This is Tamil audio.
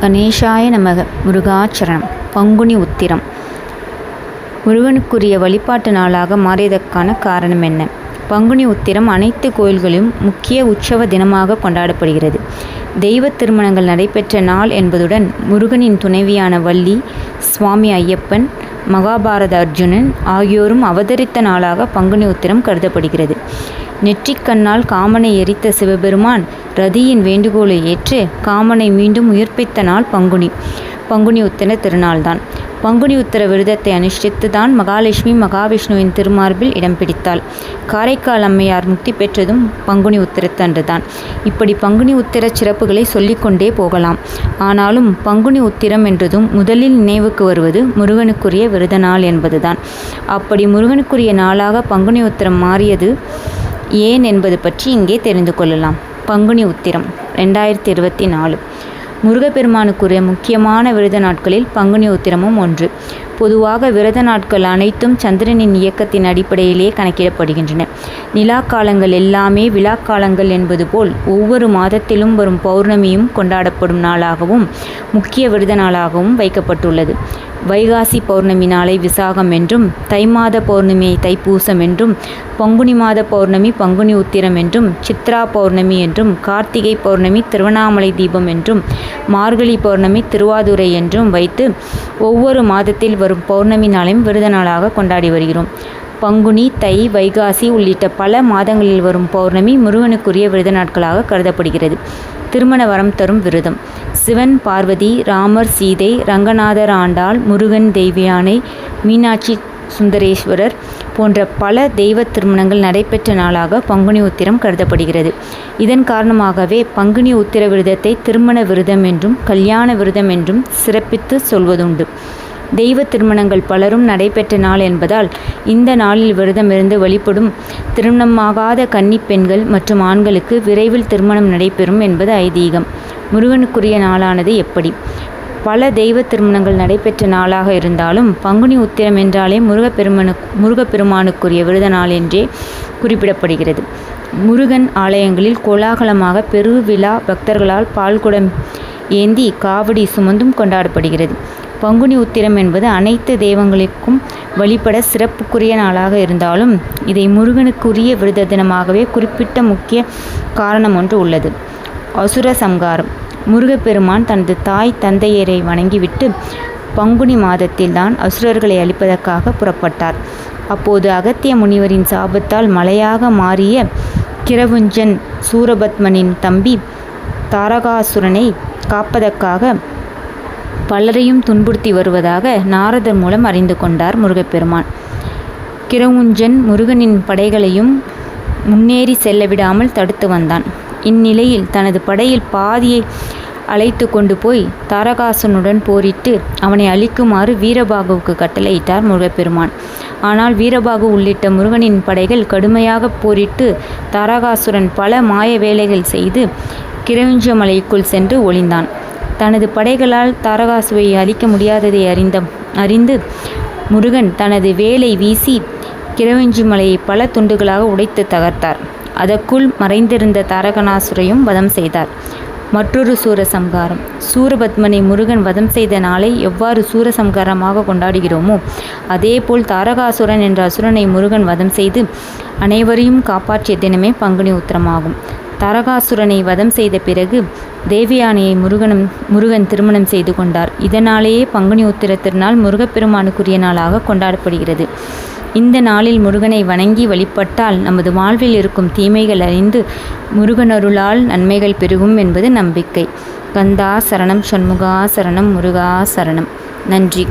கணேசாய நமக. முருகாச்சரணம். பங்குனி உத்திரம் முருகனுக்குரிய வழிபாட்டு நாளாக மாறியதற்கான காரணம் என்ன? பங்குனி உத்திரம் அனைத்து கோயில்களிலும் முக்கிய உற்சவ தினமாக கொண்டாடப்படுகிறது. தெய்வ திருமணங்கள் நடைபெற்ற நாள் என்பதுடன் முருகனின் துணைவியான வள்ளி, சுவாமி ஐயப்பன், மகாபாரத அர்ஜுனன் ஆகியோரும் அவதரித்த நாளாக பங்குனி உத்திரம் கருதப்படுகிறது. நெற்றிக்கண்ணால் காமனை எரித்த சிவபெருமான் ரதியின் வேண்டுகோளை ஏற்று காமனை மீண்டும் உயிர்ப்பித்த நாள் பங்குனி உத்திர திருநாள்தான். பங்குனி உத்திர விரதத்தை அனுஷ்டித்து தான் மகாலட்சுமி மகாவிஷ்ணுவின் திருமார்பில் இடம் பிடித்தாள். காரைக்கால் அம்மையார் முக்தி பெற்றதும் பங்குனி உத்திரத்தன்றுதான். இப்படி பங்குனி உத்திர சிறப்புகளை சொல்லிக்கொண்டே போகலாம். ஆனாலும் பங்குனி உத்திரம் என்றதும் முதலில் நினைவுக்கு வருவது முருகனுக்குரிய விரத நாள் என்பதுதான். அப்படி முருகனுக்குரிய நாளாக பங்குனி உத்திரம் மாறியது ஏன் என்பது பற்றி இங்கே தெரிந்து கொள்ளலாம். பங்குனி உத்திரம் 2024 முருகப்பெருமானுக்குரிய முக்கியமான விரத நாட்களில் பங்குனி உத்திரமும் ஒன்று. பொதுவாக விரத நாட்கள் அனைத்தும் சந்திரனின் இயக்கத்தின் அடிப்படையிலே கணக்கிடப்படுகின்றன. நிலாக்காலங்கள் எல்லாமே விழாக்காலங்கள் என்பது போல் ஒவ்வொரு மாதத்திலும் வரும் பௌர்ணமியும் கொண்டாடப்படும் நாளாகவும் முக்கிய விரத நாளாகவும் வைக்கப்பட்டுள்ளது. வைகாசி பௌர்ணமி நாளை விசாகம் என்றும், தை மாத பௌர்ணமியை தைப்பூசம் என்றும், பங்குனி மாத பௌர்ணமி பங்குனி உத்திரம் என்றும், சித்ரா பௌர்ணமி என்றும், கார்த்திகை பௌர்ணமி திருவண்ணாமலை தீபம் என்றும், மார்கழி பௌர்ணமி திருவாதுரை என்றும் வைத்து ஒவ்வொரு மாதத்தில் வரும் பௌர்ணமி நாளையும் விரத நாளாக கொண்டாடி வருகிறோம். பங்குனி, தை, வைகாசி உள்ளிட்ட பல மாதங்களில் வரும் பௌர்ணமி முருகனுக்குரிய விரத நாட்களாக கருதப்படுகிறது. திருமண வரம் தரும் விரதம். சிவன், பார்வதி, ராமர், சீதை, ரங்கநாதர், ஆண்டாள், முருகன், தெய்வயானை, மீனாட்சி சுந்தரேஸ்வரர் போன்ற பல தெய்வ திருமணங்கள் நடைபெற்ற நாளாக பங்குனி உத்திரம் கருதப்படுகிறது. இதன் காரணமாகவே பங்குனி உத்திர விரதத்தை திருமண விரதம் என்றும் கல்யாண விரதம் என்றும் சிறப்பித்து சொல்வதுண்டு. தெய்வ திருமணங்கள் பலரும் நடைபெற்ற நாள் என்பதால் இந்த நாளில் விரதம் இருந்து வழிபடும் திருமணமாகாத கன்னி பெண்கள் மற்றும் ஆண்களுக்கு விரைவில் திருமணம் நடைபெறும் என்பது ஐதீகம். முருகனுக்குரிய நாளானது எப்படி? பல தெய்வ திருமணங்கள் நடைபெற்ற நாளாக இருந்தாலும் பங்குனி உத்திரம் என்றாலே முருகப்பெருமானுக்குரிய விரத நாள் என்றே குறிப்பிடப்படுகிறது. முருகன் ஆலயங்களில் கோலாகலமாக பெருவிழா பக்தர்களால் பால்குடம் ஏந்தி காவடி சுமந்தும் கொண்டாடப்படுகிறது. பங்குனி உத்திரம் என்பது அனைத்து தெய்வங்களுக்கும் வழிபட சிறப்புக்குரிய நாளாக இருந்தாலும் இதை முருகனுக்குரிய விரத தினமாகவே குறிப்பிட்ட முக்கிய காரணம் ஒன்று உள்ளது. அசுர சம்ஹாரம். முருகப்பெருமான் தனது தாய் தந்தையரை வணங்கிவிட்டு பங்குனி மாதத்தில்தான் அசுரர்களை அழிப்பதற்காக புறப்பட்டார். அப்போது அகத்திய முனிவரின் சாபத்தால் மலையாக மாறிய கிரவுஞ்சன் சூரபத்மனின் தம்பி தாரகாசுரனை காப்பதற்காக பலரையும் துன்புறுத்தி வருவதாக நாரதர் மூலம் அறிந்து கொண்டார் முருகப்பெருமான். கிரவுஞ்சன் முருகனின் படைகளையும் முன்னேறி செல்ல விடாமல் தடுத்து வந்தான். இந்நிலையில் தனது படையில் பாதியை அழைத்து கொண்டு போய் தாரகாசுரனுடன் போரிட்டு அவனை அழிக்குமாறு வீரபாகுவுக்கு கட்டளையிட்டார் முருகப்பெருமான். ஆனால் வீரபாகு உள்ளிட்ட முருகனின் படைகள் கடுமையாக போரிட்டு தாரகாசுரன் பல மாய வேலைகள் செய்து கிரவுஞ்ச மலைக்குள் சென்று ஒளிந்தான். தனது படைகளால் தாரகாசுவை அழிக்க முடியாததை அறிந்து முருகன் தனது வேலை வீசி கிரவுஞ்சி மலையை பல துண்டுகளாக உடைத்து தகர்த்தார். அதற்குள் மறைந்திருந்த தாரகாசுரையும் வதம் செய்தார். மற்றொரு சூரசம்ஹாரம். சூரபத்மனை முருகன் வதம் செய்த நாளை எவ்வாறு சூரசம்ஹாரமாக கொண்டாடுகிறோமோ அதேபோல் தாரகாசுரன் என்ற அசுரனை முருகன் வதம் செய்து அனைவரையும் காப்பாற்றிய தினமே பங்குனி உத்திரமாகும். தாரகாசுரனை வதம் செய்த பிறகு தேவயானையை முருகன் திருமணம் செய்து கொண்டார். இதனாலேயே பங்குனி உத்திர திருநாள் முருகப்பெருமானுக்குரிய நாளாக கொண்டாடப்படுகிறது. இந்த நாளில் முருகனை வணங்கி வழிபட்டால் நமது வாழ்வில் இருக்கும் தீமைகள் அறிந்து முருகனருளால் நன்மைகள் பெருகும் என்பது நம்பிக்கை. கந்தா சரணம், சண்முகா சரணம், முருகா சரணம். நன்றி.